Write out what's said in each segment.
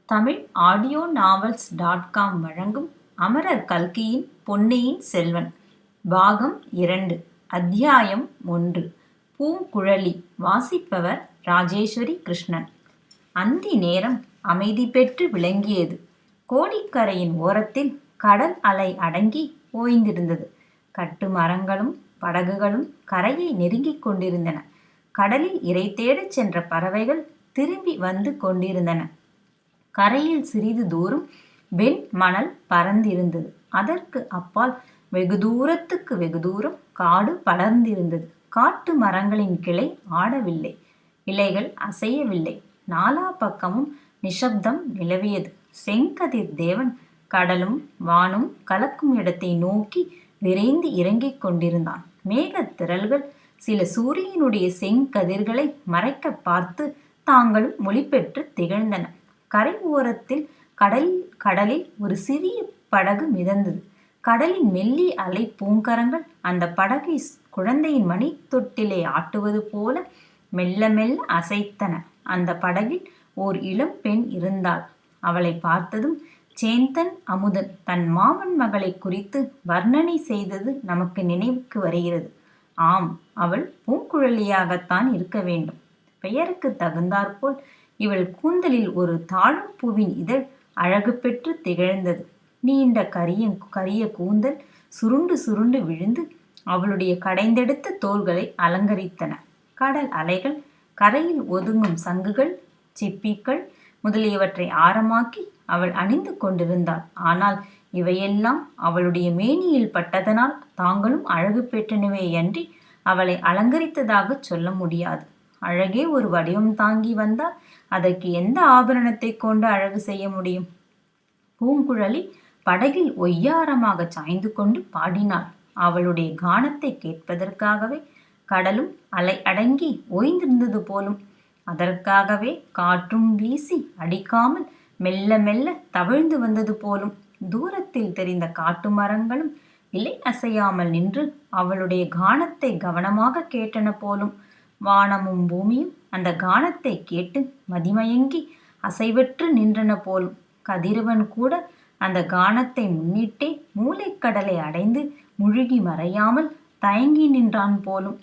Tamil audio novels .com வழங்கும் அமரர் கல்கியின் பொன்னியின் செல்வன் பாகம் 2 அத்தியாயம் 1 பூங்குழலி. வாசிப்பவர் ராஜேஸ்வரி கிருஷ்ணன். அந்தி நேரம் அமைதி பெற்று விளங்கியது. கோடிக்கரையின் ஓரத்தில் கடல் அலை அடங்கி ஓய்ந்திருந்தது. கட்டு மரங்களும் படகுகளும் கரையை நெருங்கிக் கொண்டிருந்தன. கடலில் இரை தேடச் சென்ற பறவைகள் திரும்பி வந்து கொண்டிருந்தன. கரையில் சிறிது தூரம் வெண் மணல் பறந்திருந்தது. அதற்கு அப்பால் வெகு தூரம் காடு படர்ந்திருந்தது. காட்டு மரங்களின் கிளை ஆடவில்லை, இலைகள் அசையவில்லை. நாலா பக்கமும் நிசப்தம் நிலவியது. செங்கதிர் தேவன் கடலும் வானும் கலக்கும் இடத்தை நோக்கி விரைந்து இறங்கிக் கொண்டிருந்தான். மேகத் திரள்கள் சில சூரியனுடைய செங்கதிர்களை மறைக்க பார்த்து தாங்களும் ஒளி பெற்று திகழ்ந்தன. கரை ஓரத்தில் கடலில் ஒரு சிறிய படகு மிதந்தது. கடலின் மெல்லிய அலை பூங்கரங்கள் அந்த படகை குழந்தையின் மணி தொட்டிலை ஆட்டுவது போல மெல்ல மெல்ல அசைத்தன. அந்த படகில் ஓர் இளம் பெண் இருந்தாள். அவளை பார்த்ததும் சேந்தன் அமுதன் தன் மாமன் மகளை குறித்து வர்ணனை செய்தது நமக்கு நினைவுக்கு வருகிறது. ஆம், அவள் பூங்குழலியாகத்தான் இருக்க வேண்டும். பெயருக்கு தகுந்தாற்போல் இவள் கூந்தலில் ஒரு தாழம் பூவின் இதழ் அழகு பெற்று திகழ்ந்தது. நீண்ட கரிய கூந்தல் சுருண்டு சுருண்டு விழுந்து அவளுடைய கடைந்தெடுத்த தோள்களை அலங்கரித்தன. கடல் அலைகள் கரையில் ஒதுங்கும் சங்குகள், சிப்பிகள் முதலியவற்றை ஆரமாக்கி அவள் அணிந்து கொண்டிருந்தாள். ஆனால் இவையெல்லாம் அவளுடைய மேனியில் பட்டதனால் தாங்களும் அழகு பெற்றனவேயன்றி அவளை அலங்கரித்ததாக சொல்ல முடியாது. அழகே ஒரு வடிவம் தாங்கி வந்தால் அதற்கு எந்த ஆபரணத்தை கொண்டு அழகு செய்ய முடியும்? பூங்குழலி படகில் ஒய்யாரமாக சாய்ந்து கொண்டு பாடினாள். அவளுடைய கானத்தை கேட்பதற்காகவே கடலும் அலை அடங்கி ஓய்ந்திருந்தது போலும். அதற்காகவே காற்றும் வீசி அடிக்காமல் மெல்ல மெல்ல தவிழ்ந்து வந்தது போலும். தூரத்தில் தெரிந்த காட்டு மரங்களும் இலை அசையாமல் நின்று அவளுடைய கானத்தை கவனமாக கேட்டன போலும். வானமும் பூமியும் அந்த கானத்தை கேட்டு மதிமயங்கி அசைவற்று நின்றன போலும். கதிரவன் கூட அந்த கானத்தை முன்னிட்டே மூளைக்கடலை அடைந்து முழுகி மறையாமல் தயங்கி நின்றான் போலும்.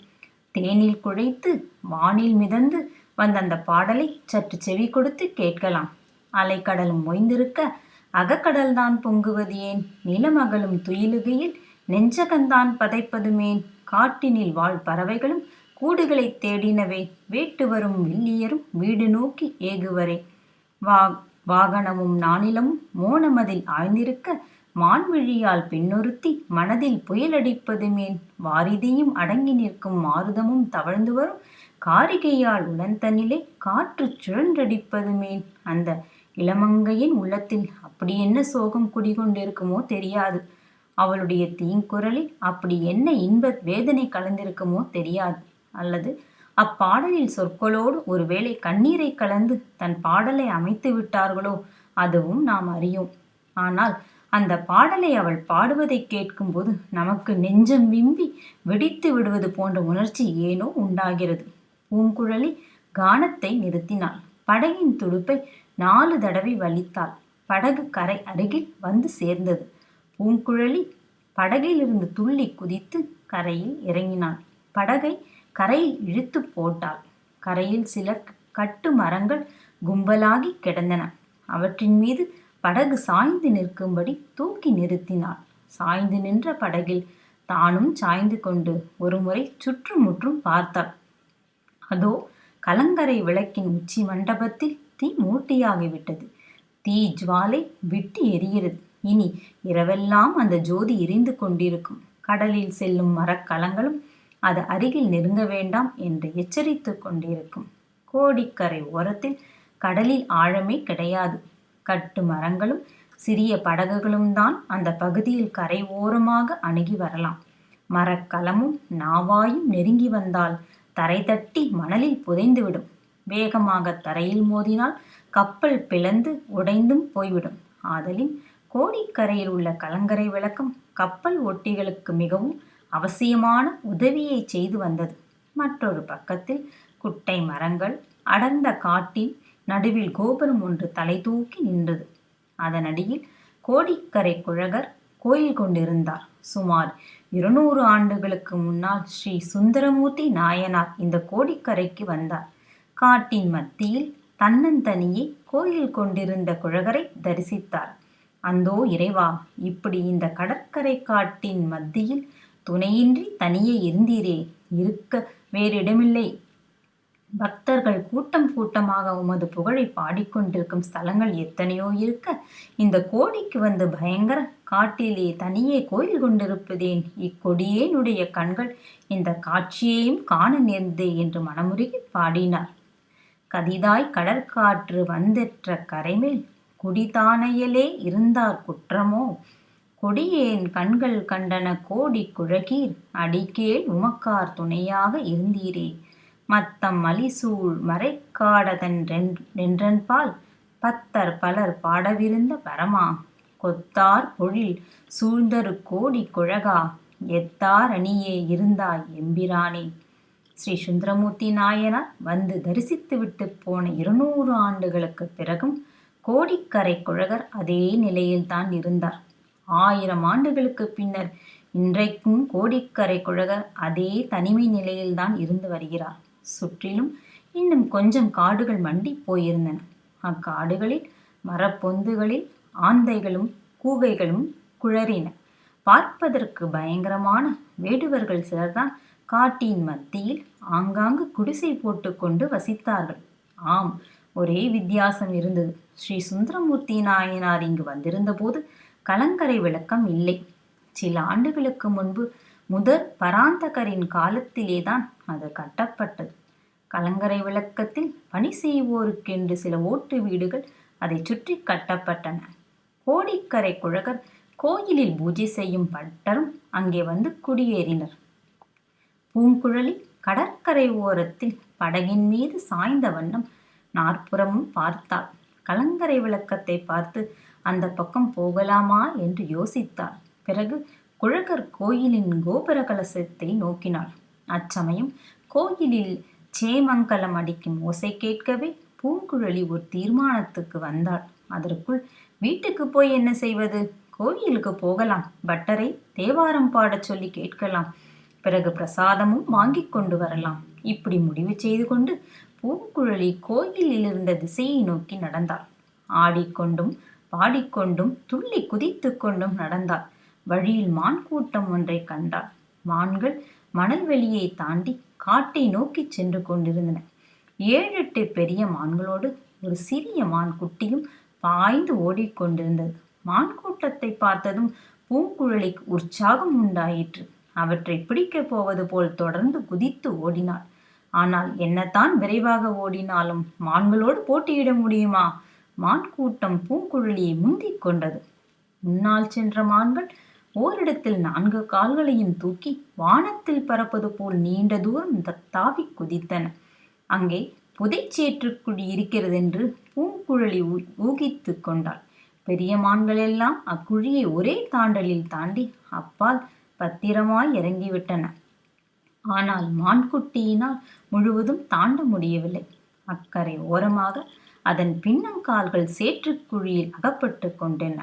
தேனில் குழைத்து வானில் மிதந்து வந்த அந்த பாடலை சற்று செவி கொடுத்து கேட்கலாம். அலைக்கடலும் ஓய்ந்திருக்க அகக்கடல்தான் பொங்குவது ஏன்? நிலமகளும் துயிலுகையில் நெஞ்சகந்தான் பதைப்பதுமேன்? காட்டினில் வாழ் பறவைகளும் கூடுகளை தேடினவே, வேட்டு வரும் வில்லியரும் வீடு நோக்கி ஏகுவரே. வாகனமும் நானிலமும் மோனமதில் ஆய்ந்திருக்க மான்விழியால் பெண்ணொருத்தி மனதில் புயலடிப்பதுமேன்? வாரிதியும் அடங்கி நிற்கும் மாருதமும் தவழ்ந்து வரும் காரிகையால் உடன்தனிலே காற்று சுழன்றடிப்பதுமேன்? அந்த இளமங்கையின் உள்ளத்தில் அப்படி என்ன சோகம் குடிகொண்டிருக்குமோ தெரியாது. அவளுடைய தீங்குரலில் அப்படி என்ன இன்ப வேதனை கலந்திருக்குமோ தெரியாது. அல்லது அப்பாடலில் சொற்களோடு ஒருவேளை கண்ணீரை கலந்து தன் பாடலை அமைத்து விட்டார்களோ? அதுவும் நாம் அறியோம். ஆனால் அந்த பாடலை அவள் பாடுவதை கேட்கும்போது நமக்கு நெஞ்சம் விம்பி வெடித்து விடுவது போன்ற உணர்ச்சி ஏனோ உண்டாகிறது. பூங்குழலி கானத்தை நிறுத்தினாள். படகின் துடுப்பை 4 தடவை வலித்தாள். படகு கரை அருகில் வந்து சேர்ந்தது. பூங்குழலி படகிலிருந்து துள்ளி குதித்து கரையில் இறங்கினாள். படகை கரையில் இழுத்து போட்டாள். கரையில் சில கட்டு மரங்கள் கும்பலாகி கிடந்தன. அவற்றின் மீது படகு சாய்ந்து நிற்கும்படி தூக்கி நிறுத்தினாள். சாய்ந்து நின்ற படகில் தானும் சாய்ந்து கொண்டு ஒருமுறை சுற்றுமுற்றும் பார்த்தாள். அதோ கலங்கரை விளக்கின் உச்சி மண்டபத்தில் தீ மூட்டியாகிவிட்டது. தீ ஜுவாலை விட்டு எரிகிறது. இனி இரவெல்லாம் அந்த ஜோதி எரிந்து கொண்டிருக்கும். கடலில் செல்லும் மரக்கலங்களும் அது அருகில் நெருங்க வேண்டாம் என்று எச்சரித்து கொண்டிருக்கும். கோடிக்கரை ஓரத்தில் கடலில் ஆழமே கிடையாது. கட்டு மரங்களும் சிறிய படகுகளும் தான் அந்த பகுதியில் கரை ஓரமாக அணுகி வரலாம். மரக்கலமும் நாவாயும் நெருங்கி வந்தால் தரை தட்டி மணலில் புதைந்துவிடும். வேகமாக தரையில் மோதினால் கப்பல் பிளந்து உடைந்தும் போய்விடும். ஆதலின் கோடிக்கரையில் உள்ள கலங்கரை விளக்கம் கப்பல் ஓட்டிகளுக்கு மிகவும் அவசியமான உதவியை செய்து வந்தது. மற்றொரு பக்கத்தில் குட்டை மரங்கள் அடர்ந்த காட்டின் நடுவில் கோபுரம் ஒன்று தலை தூக்கி நின்றது. அதனடியில் கோடிக்கரை குழகர் கோயில் கொண்டிருந்தார். சுமார் 200 ஆண்டுகளுக்கு முன்னால் ஸ்ரீ சுந்தரமூர்த்தி நாயனார் இந்த கோடிக்கரைக்கு வந்தார். காட்டின் மத்தியில் தன்னந்தனியே கோயில் கொண்டிருந்த குழகரை தரிசித்தார். அந்தோ இறைவா, இப்படி இந்த கடற்கரை காட்டின் மத்தியில் துணையின்றி தனியே இருந்தீரே, இருக்க வேறிடமில்லை. பக்தர்கள் கூட்டம் கூட்டமாக உமது புகழை பாடிக்கொண்டிருக்கும் ஸ்தலங்கள் எத்தனையோ இருக்க, இந்த கோடிக்கு வந்து பயங்கர காட்டிலே தனியே கோயில் கொண்டிருப்பதேன்? இக்கொடியேனுடைய கண்கள் இந்த காட்சியையும் காண நேர்ந்தே என்று மனமுருகி பாடினார். கதிதாய் கடற்காற்று வந்தெற்ற கரைமேல் குடிதானையலே இருந்தார் குற்றமோ, கொடியேன் கண்கள் கண்டன கோடி குழகீர், அடிக்கேள் உமக்கார் துணையாக இருந்தீரே. மத்தம் மலிசூழ் மறைக்காடதென்றன்பால் பத்தர் பலர் பாடவிருந்த பரமா, கொத்தார் பொழில் சூழ்ந்தரு கோடி குழகா, எத்தார் அணியே இருந்தாய் எம்பிரானே. ஸ்ரீ சுந்தரமூர்த்தி நாயனார் வந்து தரிசித்துவிட்டு போன 200 ஆண்டுகளுக்கு பிறகும் கோடிக்கரை குழகர் அதே நிலையில்தான் இருந்தார். 1000 ஆண்டுகளுக்கு பின்னர் இன்றைக்கும் கோடிக்கரை குழகர் அதே தனிமை நிலையில்தான் இருந்து வருகிறார். சுற்றிலும் இன்னும் கொஞ்சம் காடுகள் மண்டி போயிருந்தன. அக்காடுகளில் மரப்பொந்துகளில் ஆந்தைகளும் கூகைகளும் குழறின. பார்ப்பதற்கு பயங்கரமான வேடுவர்கள் சிலர்தான் காட்டின் மத்தியில் ஆங்காங்கு குடிசை போட்டு கொண்டு வசித்தார்கள். ஆம், ஒரே வித்தியாசம் இருந்தது. ஸ்ரீ சுந்தரமூர்த்தி நாயனார் இங்கு வந்திருந்த போது கலங்கரை விளக்கம் இல்லை. சில ஆண்டுகளுக்கு முன்பு முதற் பராந்தகரின் காலத்திலேதான் அது கட்டப்பட்டது. கலங்கரை விளக்கத்தில் பணி செய்வோருக்கென்று சில ஓட்டு வீடுகள் அதை சுற்றி கட்டப்பட்டன. கோடிக்கரை குழகர் கோயிலில் பூஜை செய்யும் பட்டரும் அங்கே வந்து குடியேறினர். பூங்குழலி கடற்கரை ஓரத்தில் படகின் மீது சாய்ந்த வண்ணம் நாற்புறமும் பார்த்தாள். கலங்கரை விளக்கத்தை பார்த்து அந்த பக்கம் போகலாமா என்று யோசித்தாள். பிறகு குழகர் கோயிலின் கோபுர கலசத்தை நோக்கினாள். அச்சமயம் கோயிலில் சேமங்கலம் அடிக்கும் ஓசை கேட்கவே பூங்குழலி ஒரு தீர்மானத்துக்கு வந்தாள். அதற்குள் வீட்டுக்கு போய் என்ன செய்வது? கோயிலுக்கு போகலாம். பட்டரை தேவாரம் பாடச் சொல்லி கேட்கலாம். பிறகு பிரசாதமும் வாங்கி கொண்டு வரலாம். இப்படி முடிவு செய்து கொண்டு பூங்குழலி கோயிலில் இருந்த திசையை நோக்கி நடந்தாள். ஆடிக்கொண்டும் பாடிக்கொண்டும் துள்ளி குதித்து கொண்டும் நடந்தாள். வழியில் மான் கூட்டம் ஒன்றை கண்டாள். மான்கள் மணல் வெளியை தாண்டி காட்டை நோக்கி சென்று கொண்டிருந்தன. 7-8 பெரிய மான்களோடு ஒரு சிறிய மான் குட்டியும் பாய்ந்து ஓடிக்கொண்டிருந்தது. மான் கூட்டத்தை பார்த்ததும் பூங்குழலிக்கு உற்சாகம் உண்டாயிற்று. அவற்றை பிடிக்கப் போவது போல் தொடர்ந்து குதித்து ஓடினாள். ஆனால் என்னத்தான் விரைவாக ஓடினாலும் மான்களோடு போட்டியிட முடியுமா? மான் கூட்டம் பூங்குழலியை முந்திக் கொண்டது. முன்னால் சென்ற மான்கள் ஓரிடத்தில் 4 கால்களையும் தூக்கி வானத்தில் பறப்பது போல் நீண்ட தூரம் தாவி குதித்தன. அங்கே புதைச்சேற்றுக்குழி இருக்கிறதென்று பூங்குழலி ஊகித்து கொண்டாள். பெரிய மான்களெல்லாம் அக்குழியை ஒரே தாண்டலில் தாண்டி அப்பால் பத்திரமாய் இறங்கிவிட்டன. ஆனால் மான்குட்டியினால் முழுவதும் தாண்ட முடியவில்லை. அக்கரை ஓரமாக அதன் பின்னங்கால்கள் சேற்றுக்குழியில் அகப்பட்டு கொண்டன.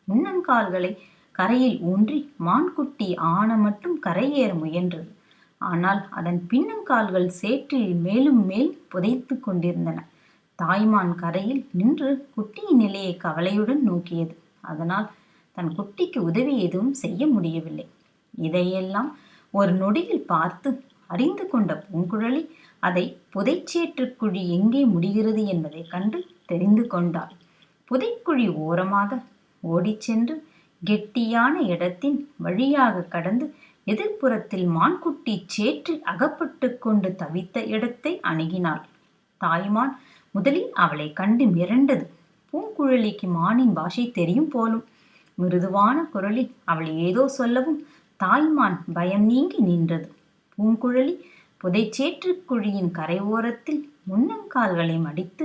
முன்னங்கால்களை கரையில் ஊன்றி மான்குட்டி ஆன மட்டும் கரையேற முயன்றது. ஆனால் அதன் பின்னங்கால்கள் சேற்றில் மேலும் மேல் புதைத்து கொண்டிருந்தன. தாய்மான் கரையில் நின்று குட்டியின் நிலையை கவலையுடன் நோக்கியது. அதனால் தன் குட்டிக்கு உதவி எதுவும் செய்ய முடியவில்லை. இதையெல்லாம் ஒரு நொடியில் பார்த்து அறிந்து கொண்ட பூங்குழலி அதை புதைச்சேற்றுக்குழி எங்கே முடிகிறது என்பதை கண்டு தெரிந்து கொண்டாள். புதைக்குழி ஓரமாக ஓடிச் சென்று கெட்டியான இடத்தின் வழியாக கடந்து எதிர்ப்புறத்தில் மான்குட்டி சேற்றில் அகப்பட்டு கொண்டு தவித்த இடத்தை அணுகினாள். தாய்மான் முதலில் அவளை கண்டு மிரண்டது. பூங்குழலிக்கு மானின் பாஷை தெரியும் போலும். மிருதுவான குரலில் அவள் ஏதோ சொல்லவும் தாய்மான் பயம் நீங்கி நின்றது. பூங்குழலி புதைச்சேற்றுக்குழியின் கரை ஓரத்தில் முன்னங்கால்களை மடித்து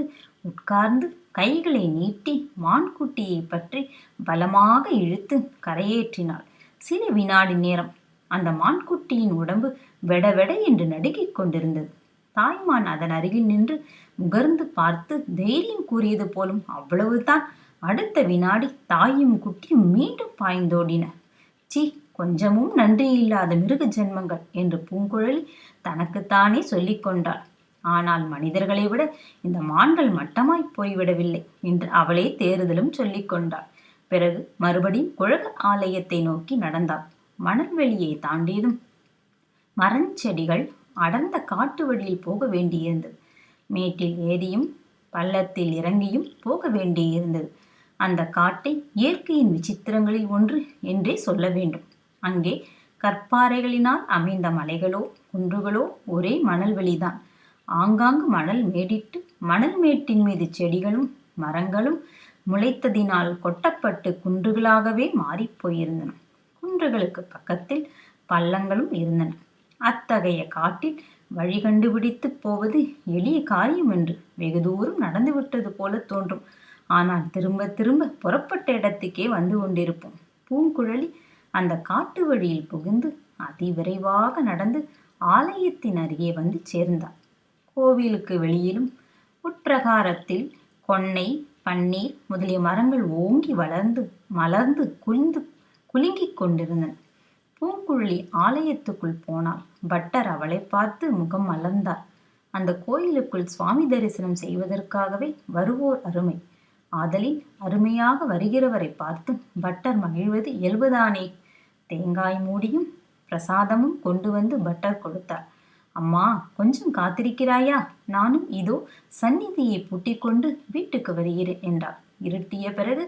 உட்கார்ந்து கைகளை நீட்டி மான்குட்டியை பற்றி பலமாக இழுத்து கரையேற்றினாள். சில வினாடி நேரம் அந்த மான்குட்டியின் உடம்பு வெடவெட என்று நடுங்கிக் கொண்டிருந்தது. தாய்மான் அதன் அருகில் நின்று முகர்ந்து பார்த்து தைரியம் கூறியது போலும். அவ்வளவுதான். அடுத்த வினாடி தாயும் குட்டியும் மீண்டும் பாய்ந்தோடின. சி, கொஞ்சமும் நன்றி இல்லாத மிருக ஜென்மங்கள் என்று பூங்குழலி தனக்குத்தானே சொல்லிக் கொண்டாள். ஆனால் மனிதர்களை விட இந்த மான்கள் மட்டமாய் போய்விடவில்லை என்று அவளே தேறுதலும் சொல்லிக் கொண்டாள். பிறகு மறுபடியும் குழக ஆலயத்தை நோக்கி நடந்தாள். மணல் வெளியை தாண்டியதும் மரஞ்செடிகள் அடர்ந்த காட்டு வழியில் போக வேண்டியிருந்தது. மேட்டில் ஏறியும் பள்ளத்தில் இறங்கியும் போக வேண்டியிருந்தது. அந்த காட்டை இயற்கையின் விசித்திரங்களில் ஒன்று என்றே சொல்ல வேண்டும். அங்கே கற்பாறைகளினால் அமைந்த மலைகளோ குன்றுகளோ ஒரே மணல் வெளிதான். ஆங்காங்கு மணல் மேடிட்டு மணல் மேட்டின் மீது செடிகளும் மரங்களும் முளைத்ததினால் கொட்டப்பட்டு குன்றுகளாகவே மாறிப்போயிருந்தன. குன்றுகளுக்கு பக்கத்தில் பள்ளங்களும் இருந்தன. அத்தகைய காட்டில் வழி கண்டுபிடித்து போவது எளிய காரியம் என்று வெகு தூரம் நடந்துவிட்டது போல தோன்றும். ஆனால் திரும்ப திரும்ப புறப்பட்ட இடத்துக்கே வந்து கொண்டிருப்போம். பூங்குழலி அந்த காட்டு வழியில் புகுந்து அதிவிரைவாக நடந்து ஆலயத்தின் அருகே வந்து சேர்ந்தாள். கோவிலுக்கு வெளியிலும் உட்பிரகாரத்தில் கொன்னை பன்னீர் முதலிய மரங்கள் ஓங்கி வளர்ந்து மலர்ந்து குலுங்கிக் கொண்டிருந்தன. பூங்குழலி ஆலயத்துக்குள் போனாள். பட்டர் அவளை பார்த்து முகம் மலர்ந்தார். அந்த கோயிலுக்குள் சுவாமி தரிசனம் செய்வதற்காகவே வருவோர் அருமை. ஆதலின் அருமையாக வருகிறவரை பார்த்து பட்டர் மகிழ்வது இயல்புதானே. தேங்காய் மூடியும் பிரசாதமும் கொண்டு வந்து பட்டர் கொடுத்தார். அம்மா, கொஞ்சம் காத்திருக்கிறாயா? நானும் இதோ சந்நிதியை பூட்டிக் கொண்டு வீட்டுக்கு வருகிறேன் என்றார். இருட்டிய பிறகு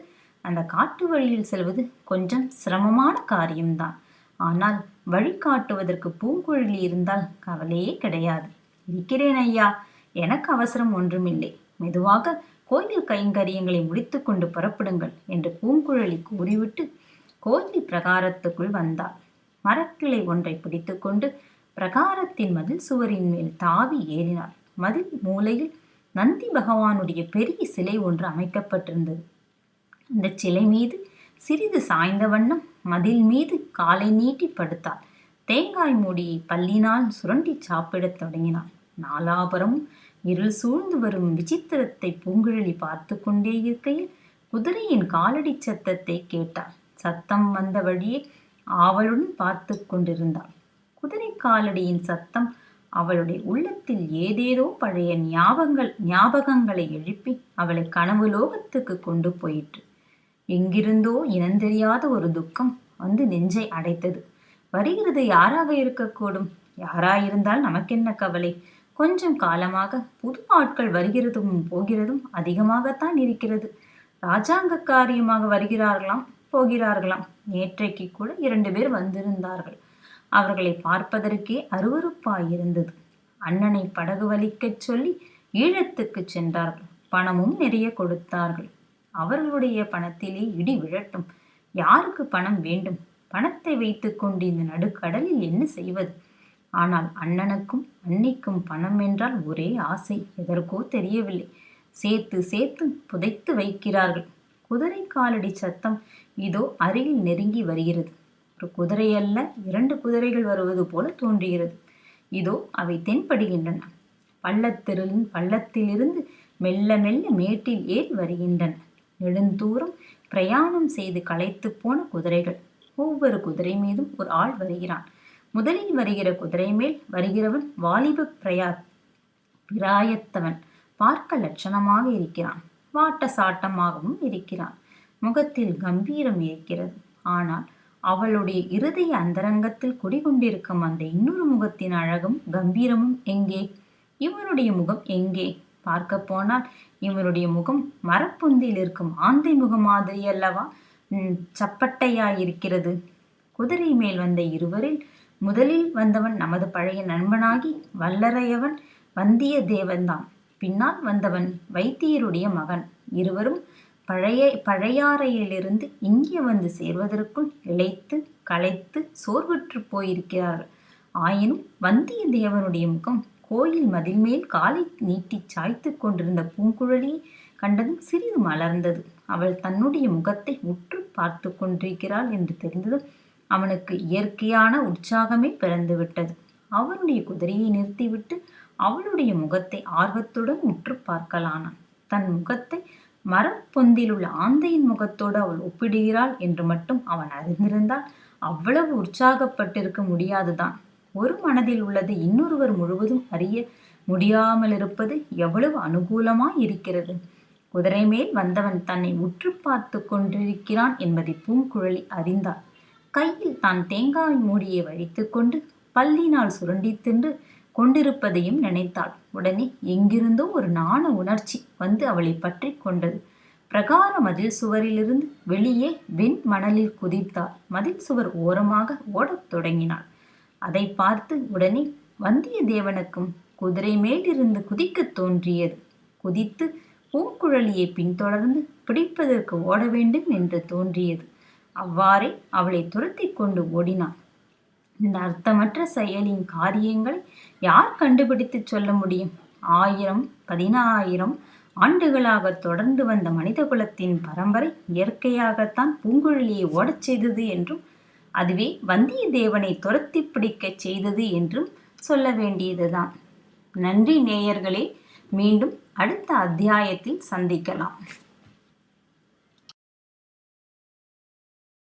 அந்த காட்டு வழியில் செல்வது கொஞ்சம் சிரமமான காரியம்தான். ஆனால் வழிகாட்டுவதற்கு பூங்குழலி இருந்தால் கவலையே கிடையாது. இருக்கிறேன் ஐயா, எனக்கு அவசரம் ஒன்றுமில்லை. மெதுவாக கோயில் கைங்கரியங்களை முடித்து கொண்டு புறப்படுங்கள் என்று பூங்குழலி கூறிவிட்டு கோயில் பிரகாரத்துக்குள் வந்தாள். மரக்கிளை ஒன்றை பிடித்துக்கொண்டு பிரகாரத்தின் மதில் சுவரின் மேல் தாவி ஏறினாள். மதில் மூலையில் நந்தி பகவானுடைய பெரிய சிலை ஒன்று அமைக்கப்பட்டிருந்தது. அந்த சிலை மீது சிறிது சாய்ந்த வண்ணம் மதில் மீது காலை நீட்டி படுத்தாள். தேங்காய் மூடியை பல்லினால் சுரண்டி சாப்பிடத் தொடங்கினாள். நாலாபுரமும் இருள் சூழ்ந்து வரும் விசித்திரத்தை பூங்குழலி பார்த்து கொண்டே இருக்கையில் குதிரையின் காலடி சத்தத்தை கேட்டாள். சத்தம் வந்த வழியே ஆவலுடன் பார்த்து கொண்டிருந்தாள். குதிரை காலடியின் சத்தம் அவளுடைய உள்ளத்தில் ஏதேதோ பழைய ஞாபகங்களை எழுப்பி அவளை கனவு லோகத்துக்கு கொண்டு போயிற்று. எங்கிருந்தோ இனந்தெரியாத ஒரு துக்கம் வந்து நெஞ்சை அடைத்தது. வருகிறது யாராக இருக்கக்கூடும்? யாராயிருந்தால் நமக்கென்ன கவலை? கொஞ்சம் காலமாக புது ஆட்கள் வருகிறதும் போகிறதும் அதிகமாகத்தான் இருக்கிறது. ராஜாங்க காரியமாக வருகிறார்களாம், போகிறார்களாம். நேற்றைக்கு கூட 2 பேர் வந்திருந்தார்கள். அவர்களை பார்ப்பதற்கே அருவருப்பாயிருந்தது. அண்ணனை படகு வலிக்கச் சொல்லி ஈழத்துக்கு சென்றார்கள். பணமும் நிறைய கொடுத்தார்கள். அவர்களுடைய பணத்திலே இடி விழட்டும். யாருக்கு பணம் வேண்டும்? பணத்தை வைத்துக் கொண்டு இந்த நடுக்கடலில் என்ன செய்வது? ஆனால் அண்ணனுக்கும் அன்னிக்கும் பணம் என்றால் ஒரே ஆசை. எதற்கோ தெரியவில்லை. சேர்த்து சேர்த்து புதைத்து வைக்கிறார்கள். குதிரை காலடி சத்தம் இதோ அருகில் நெருங்கி வருகிறது. ஒரு குதிரை அல்ல, 2 குதிரைகள் வருவது போல தோன்றுகிறது. இதோ அவை தென்படுகின்றன. பள்ளத்திலிருந்து மெல்ல மெல்ல மேட்டில் ஏறி வருகின்றன. நெடுந்தூரம் பிரயாணம் செய்து களைத்து போன குதிரைகள். ஒவ்வொரு குதிரை மீதும் ஒரு ஆள் வருகிறான். முதலில் வருகிற குதிரை மேல் வருகிறவன் வாலிப பிராயத்தவன். பார்க்க லட்சணமாக இருக்கிறான். வாட்ட சாட்டமாகவும் இருக்கிறான். முகத்தில் கம்பீரம் இருக்கிறது. ஆனால் அவளுடைய இருதய அந்தரங்கத்தில் குடிகொண்டிருக்கும் அந்த இன்னொரு முகத்தின் அழகும் கம்பீரமும் எங்கே? இவனுடைய முகம் எங்கே? பார்க்க போனால் இவனுடைய முகம் மரப்பொந்தில் இருக்கும் ஆந்தை முகம் மாதிரி அல்லவா சப்பட்டையாயிருக்கிறது. குதிரை மேல் வந்த இருவரில் முதலில் வந்தவன் நமது பழைய நண்பனாகி வல்லரையவன் வந்தியத்தேவன்தான். பின்னால் வந்தவன் வைத்தியருடைய மகன். இருவரும் பழையாறையிலிருந்து இங்கே வந்து சேர்வதற்குள் இளைத்து களைத்து சோர்வுற்று போயிருக்கிறார்கள். ஆயினும் வந்தியத்தேவனுடைய முகம் கோயில் மதில் மேல் காலை நீட்டி சாய்த்து கொண்டிருந்த பூங்குழலியை கண்டதும் சிறிது மலர்ந்தது. அவள் தன்னுடைய முகத்தை உற்று பார்த்து கொண்டிருக்கிறாள் என்று தெரிந்ததும் அவனுக்கு இயற்கையான உற்சாகமே பிறந்து விட்டது. அவனுடைய குதிரையை நிறுத்திவிட்டு அவளுடைய முகத்தை ஆர்வத்துடன் உற்று பார்க்கலானான். தன் முகத்தை மரப்பொந்திலுள்ள ஆந்தையின் முகத்தோடு அவள் ஒப்பிடுகிறாள் என்று மட்டும் அவன் அறிந்திருந்தால் அவ்வளவு உற்சாகப்பட்டிருக்க முடியாதுதான். ஒரு மனதில் உள்ளது இன்னொருவர் முழுவதும் அறிய முடியாமலிருப்பது எவ்வளவு அனுகூலமாய் இருக்கிறது. குதிரை மேல் வந்தவன் தன்னை உற்று பார்த்து கொண்டிருக்கிறான் என்பதை பூங்குழலி அறிந்தாள். கையில் தான் தேங்காய் மூடியை வைத்துக்கொண்டு பல்லினால் சுரண்டி தின்று கொண்டிருப்பதையும் நினைத்தாள். உடனே எங்கிருந்தோ ஒரு நாண உணர்ச்சி வந்து அவளை பற்றி கொண்டது. பிரகார மதில் சுவரிலிருந்து வெளியே வெண் மணலில் குதித்தாள். மதில் சுவர் ஓரமாக ஓடத் தொடங்கினாள். அதை பார்த்து உடனே வந்தியத்தேவனுக்கும் குதிரை மேலிருந்து குதிக்கத் தோன்றியது. குதித்து பூங்குழலியை பின்தொடர்ந்து பிடிப்பதற்கு ஓட வேண்டும் என்று தோன்றியது. அவ்வாறே அவளை துரத்தி கொண்டு ஓடினான். இந்த அர்த்தமற்ற செயலின் காரியங்களை யார் கண்டுபிடித்து சொல்ல முடியும்? 1000 10,000 ஆண்டுகளாக தொடர்ந்து வந்த மனித குலத்தின் பரம்பரை இயற்கையாகத்தான் பூங்குழலியை ஓடச் செய்தது என்றும் அதுவே வந்தியத்தேவனை துரத்தி பிடிக்கச் செய்தது என்றும் சொல்ல வேண்டியதுதான். நன்றி நேயர்களே. மீண்டும் அடுத்த அத்தியாயத்தில் சந்திக்கலாம்.